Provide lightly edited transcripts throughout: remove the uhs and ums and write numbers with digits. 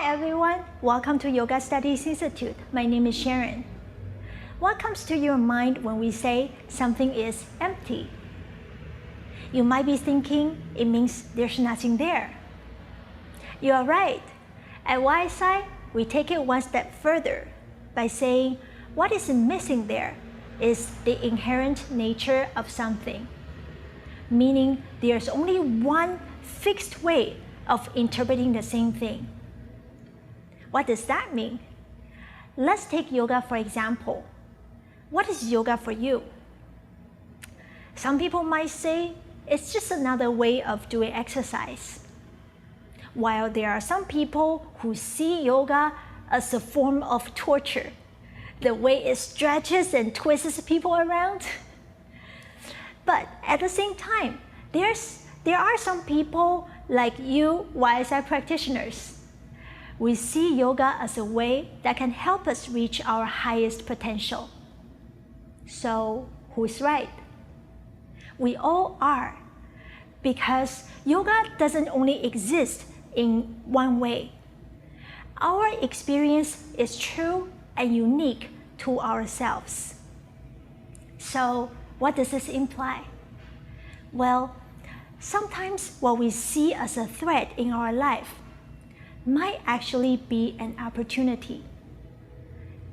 everyone, welcome to Yoga Studies Institute. My name is Sharon. What comes to your mind when we say something is empty? You might be thinking it means there's nothing there. You are right. At YSI, we take it one step further by saying what is missing there is the inherent nature of something, meaning there's only one fixed way of interpreting the same thing. What does that mean? Let's take yoga for example. What is yoga for you? Some people might say it's just another way of doing exercise, while there are some people who see yoga as a form of torture, the way it stretches and twists people around. But at the same time, there are some people like you YSI practitioners. We see yoga as a way that can help us reach our highest potential. So who's right? We all are, because yoga doesn't only exist in one way. Our experience is true and unique to ourselves. So what does this imply? Well, sometimes what we see as a threat in our life might actually be an opportunity.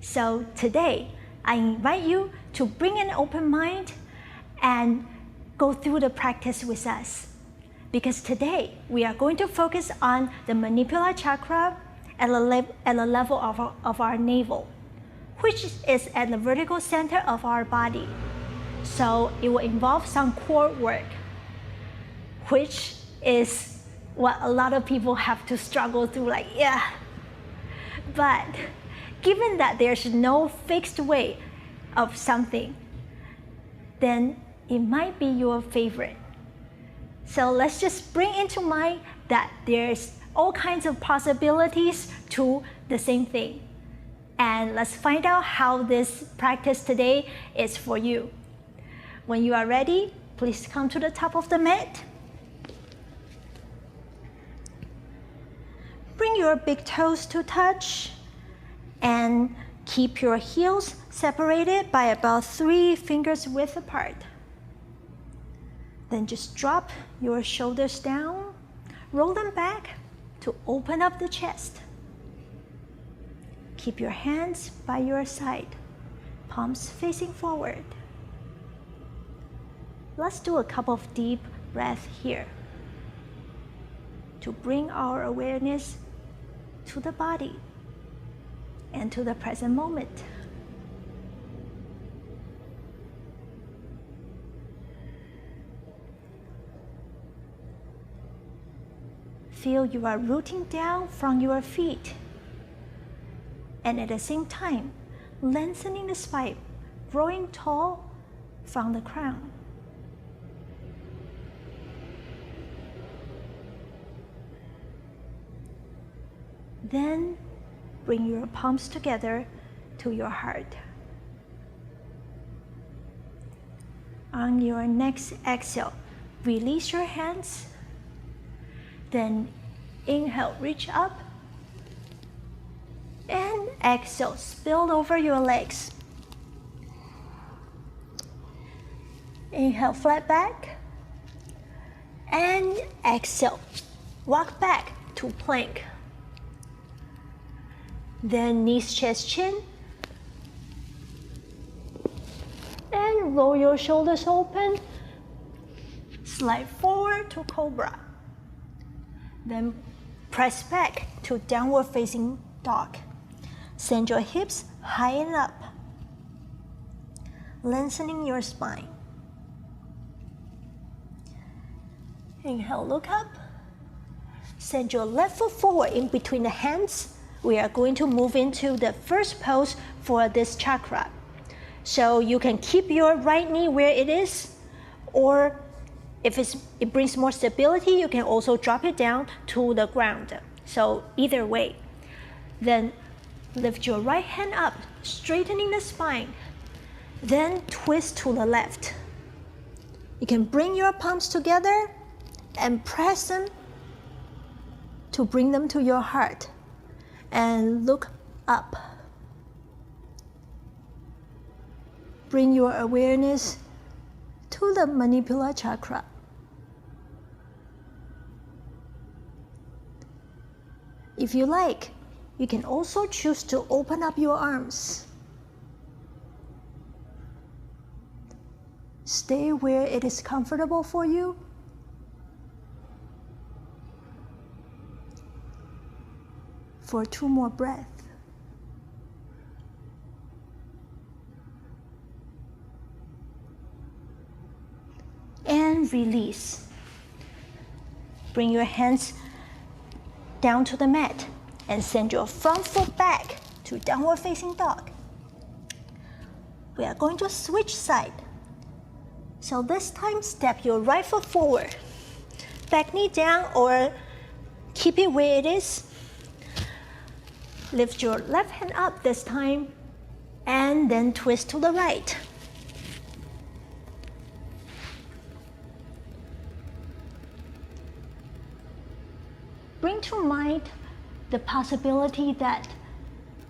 So today, I invite you to bring an open mind and go through the practice with us. Because today, we are going to focus on the manipula chakra at the level of our navel, which is at the vertical center of our body. So it will involve some core work, which is what a lot of people have to struggle through, But given that there's no fixed way of something, then it might be your favorite. So let's just bring into mind that there's all kinds of possibilities to the same thing. And let's find out how this practice today is for you. When you are ready, please come to the top of the mat. Bring your big toes to touch and keep your heels separated by about 3 fingers width apart. Then just drop your shoulders down, roll them back to open up the chest. Keep your hands by your side, palms facing forward. Let's do a couple of deep breaths here to bring our awareness to the body and to the present moment. Feel you are rooting down from your feet, and at the same time, lengthening the spine, growing tall from the crown. Then bring your palms together to your heart. On your next exhale, release your hands. Then inhale, reach up. And exhale, spill over your legs. Inhale, flat back. And exhale, walk back to plank. Then knees, chest, chin. And roll your shoulders open. Slide forward to cobra. Then press back to downward facing dog. Send your hips high and up, lengthening your spine. Inhale, look up. Send your left foot forward in between the hands. We are going to move into the first pose for this chakra. So you can keep your right knee where it is, or if it brings more stability, you can also drop it down to the ground. So either way. Then lift your right hand up, straightening the spine. Then twist to the left. You can bring your palms together and press them to bring them to your heart. and look up. Bring your awareness to the mandibular chakra. If you like, you can also choose to open up your arms. Stay where it is comfortable for you. For 2 more breaths. And release. Bring your hands down to the mat and send your front foot back to downward facing dog. We are going to switch side. So this time, step your right foot forward. Back knee down or keep it where it is. Lift your left hand up this time and then twist to the right. Bring to mind the possibility that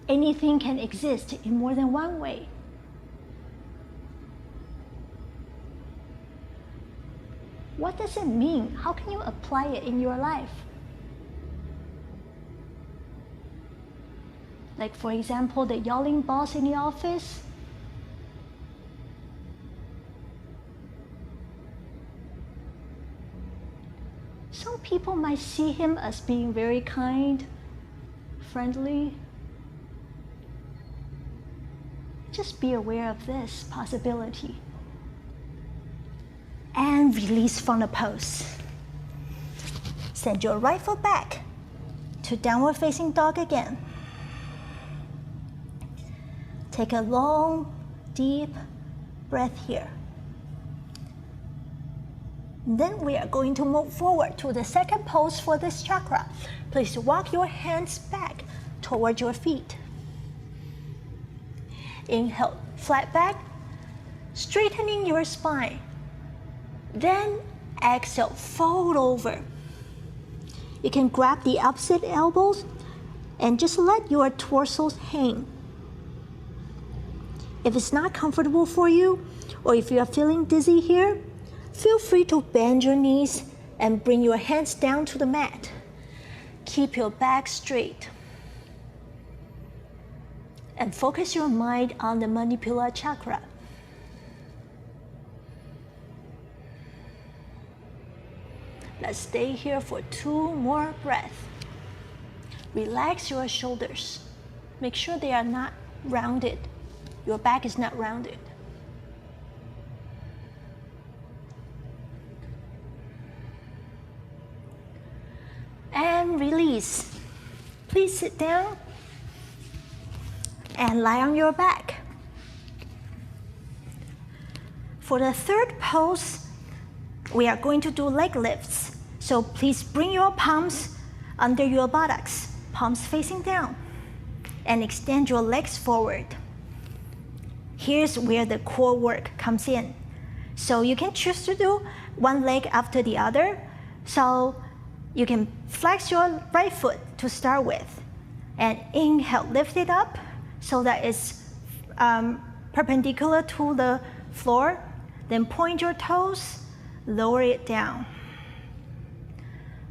anything can exist in more than one way. What does it mean? How can you apply it in your life? Like, for example, the yelling boss in the office. Some people might see him as being very kind, friendly. Just be aware of this possibility. And release from the pose. Send your right foot back to downward facing dog again. Take a long, deep breath here. Then we are going to move forward to the second pose for this chakra. Please walk your hands back toward your feet. Inhale, flat back, straightening your spine. Then exhale, fold over. You can grab the opposite elbows and just let your torsos hang. If it's not comfortable for you, or if you are feeling dizzy here, feel free to bend your knees and bring your hands down to the mat. Keep your back straight. And focus your mind on the mandibular chakra. Let's stay here for 2 more breaths. Relax your shoulders. Make sure they are not rounded. Your back is not rounded. And release. Please sit down and lie on your back. For the third pose, we are going to do leg lifts. So please bring your palms under your buttocks, palms facing down, and extend your legs forward. Here's where the core work comes in. So you can choose to do one leg after the other. So you can flex your right foot to start with. And inhale, lift it up so that it's perpendicular to the floor. Then point your toes, lower it down.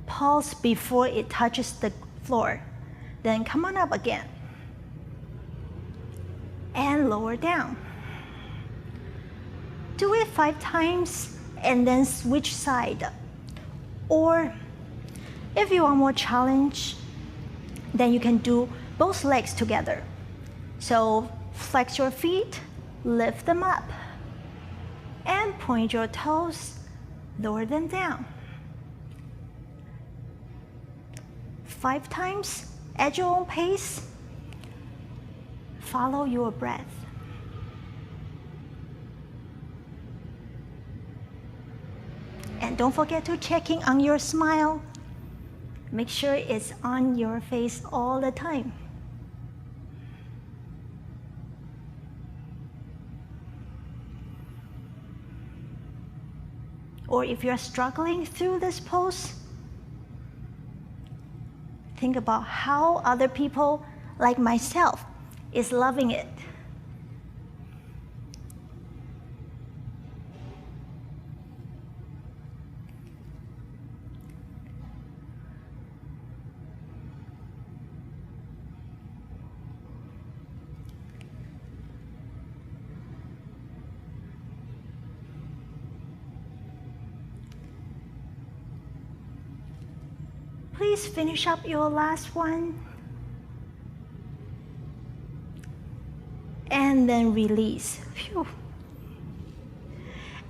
Pause before it touches the floor. Then come on up again. And lower down. Do it 5 times and then switch side. Or if you want more challenge, then you can do both legs together. So flex your feet, lift them up, and point your toes, lower them down. 5 times at your own pace. Follow your breath. And don't forget to check in on your smile. Make sure it's on your face all the time. Or if you're struggling through this pose, think about how other people like myself, is loving it. Please finish up your last one. And then release. Phew.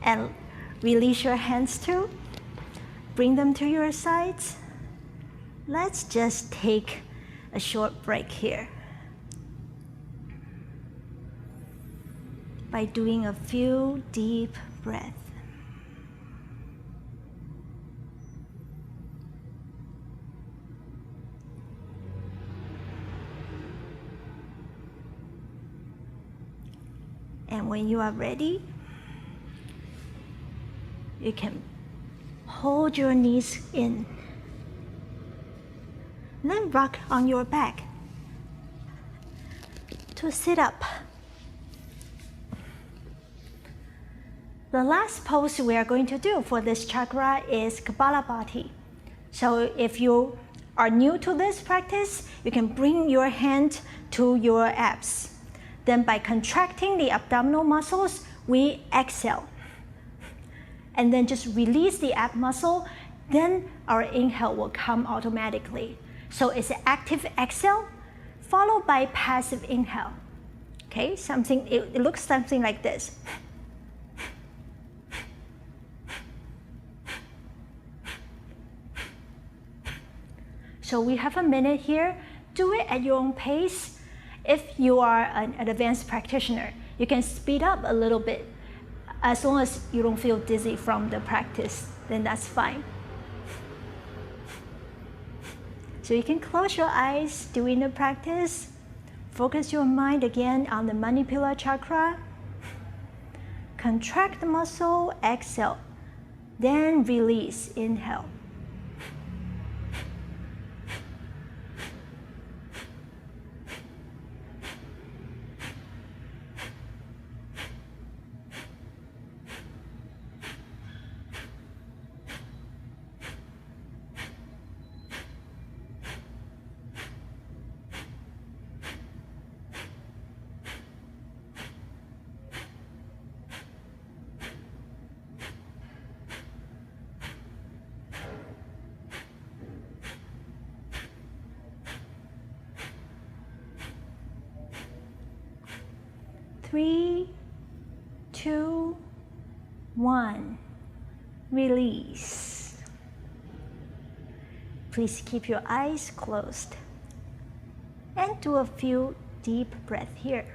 And release your hands too. Bring them to your sides. Let's just take a short break here by doing a few deep breaths. And when you are ready, you can hold your knees in. Then rock on your back to sit up. The last pose we are going to do for this chakra is Kapalabhati. So if you are new to this practice, you can bring your hand to your abs. Then by contracting the abdominal muscles, we exhale. And then just release the ab muscle, then our inhale will come automatically. So it's an active exhale followed by passive inhale. Okay, it looks something like this. So we have a minute here. Do it at your own pace. If you are an advanced practitioner, you can speed up a little bit. As long as you don't feel dizzy from the practice, then that's fine. So you can close your eyes during the practice. Focus your mind again on the Manipula chakra. Contract the muscle, exhale. Then release, inhale. Three, two, one. Release. Please keep your eyes closed and do a few deep breaths here.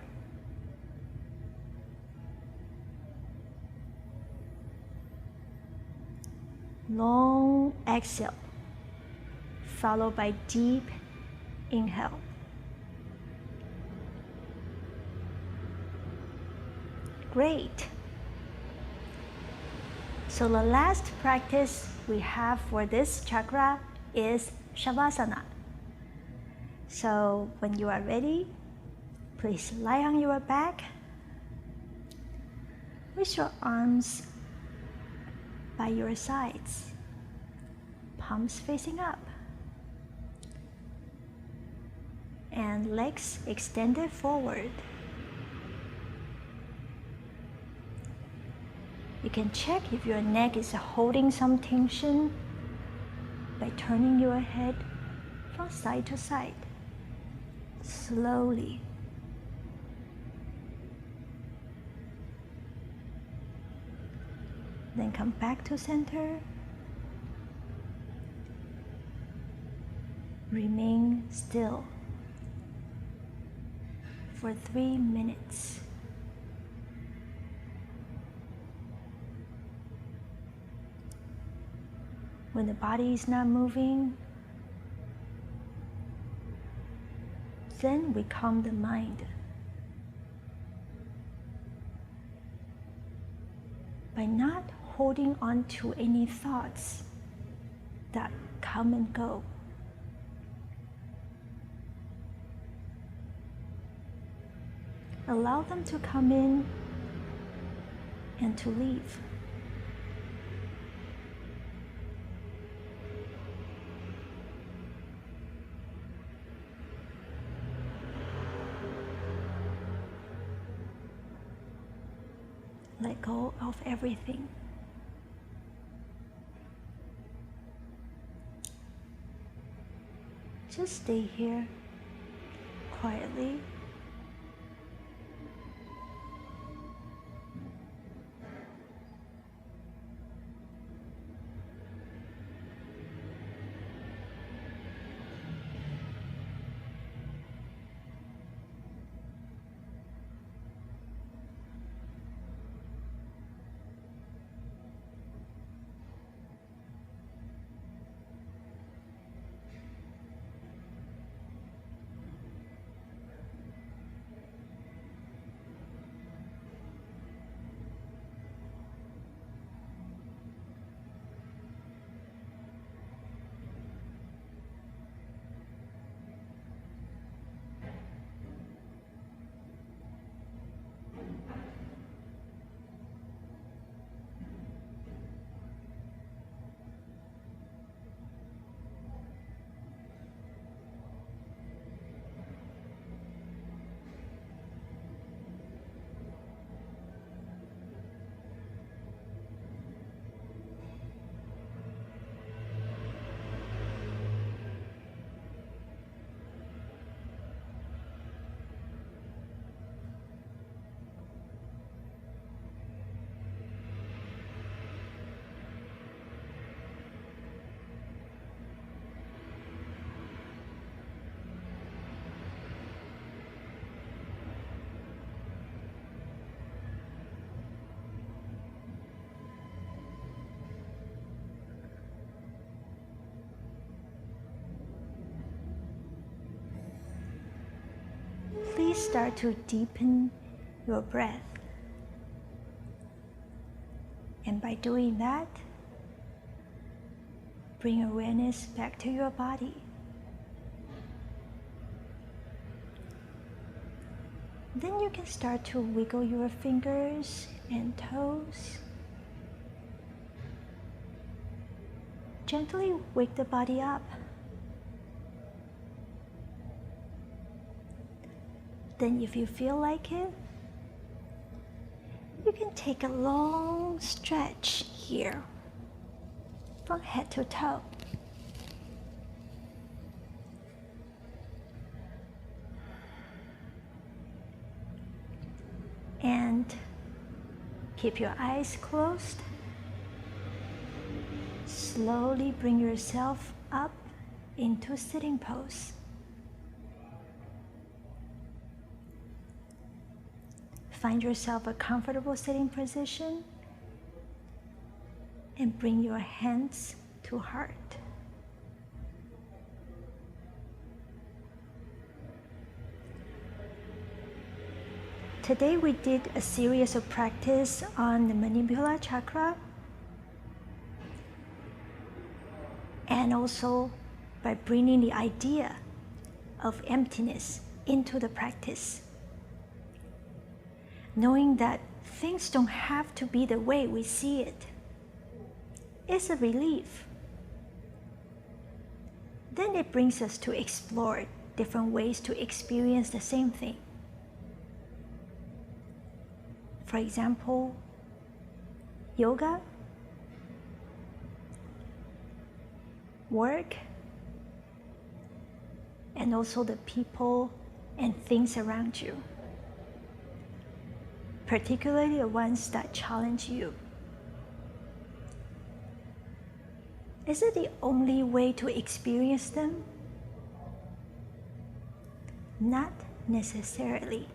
Long exhale, followed by deep inhale. Great. So the last practice we have for this chakra is Shavasana. So when you are ready, please lie on your back with your arms by your sides, palms facing up, and legs extended forward. You can check if your neck is holding some tension by turning your head from side to side, slowly. Then come back to center. Remain still for 3 minutes. When the body is not moving, then we calm the mind by not holding on to any thoughts that come and go. Allow them to come in and to leave. Let go of everything. Just stay here quietly. Please start to deepen your breath. And by doing that, bring awareness back to your body. Then you can start to wiggle your fingers and toes. Gently wake the body up. Then if you feel like it, you can take a long stretch here from head to toe. And keep your eyes closed. Slowly bring yourself up into sitting pose. Find yourself a comfortable sitting position and bring your hands to heart. Today we did a series of practice on the mandibular chakra and also by bringing the idea of emptiness into the practice. Knowing that things don't have to be the way we see it. It's a relief. Then it brings us to explore different ways to experience the same thing. For example, yoga, work, and also the people and things around you, particularly the ones that challenge you. Is it the only way to experience them? Not necessarily.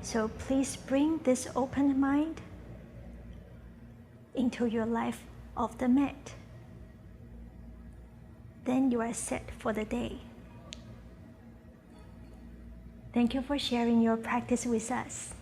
So please bring this open mind into your life of the mat. Then you are set for the day. Thank you for sharing your practice with us.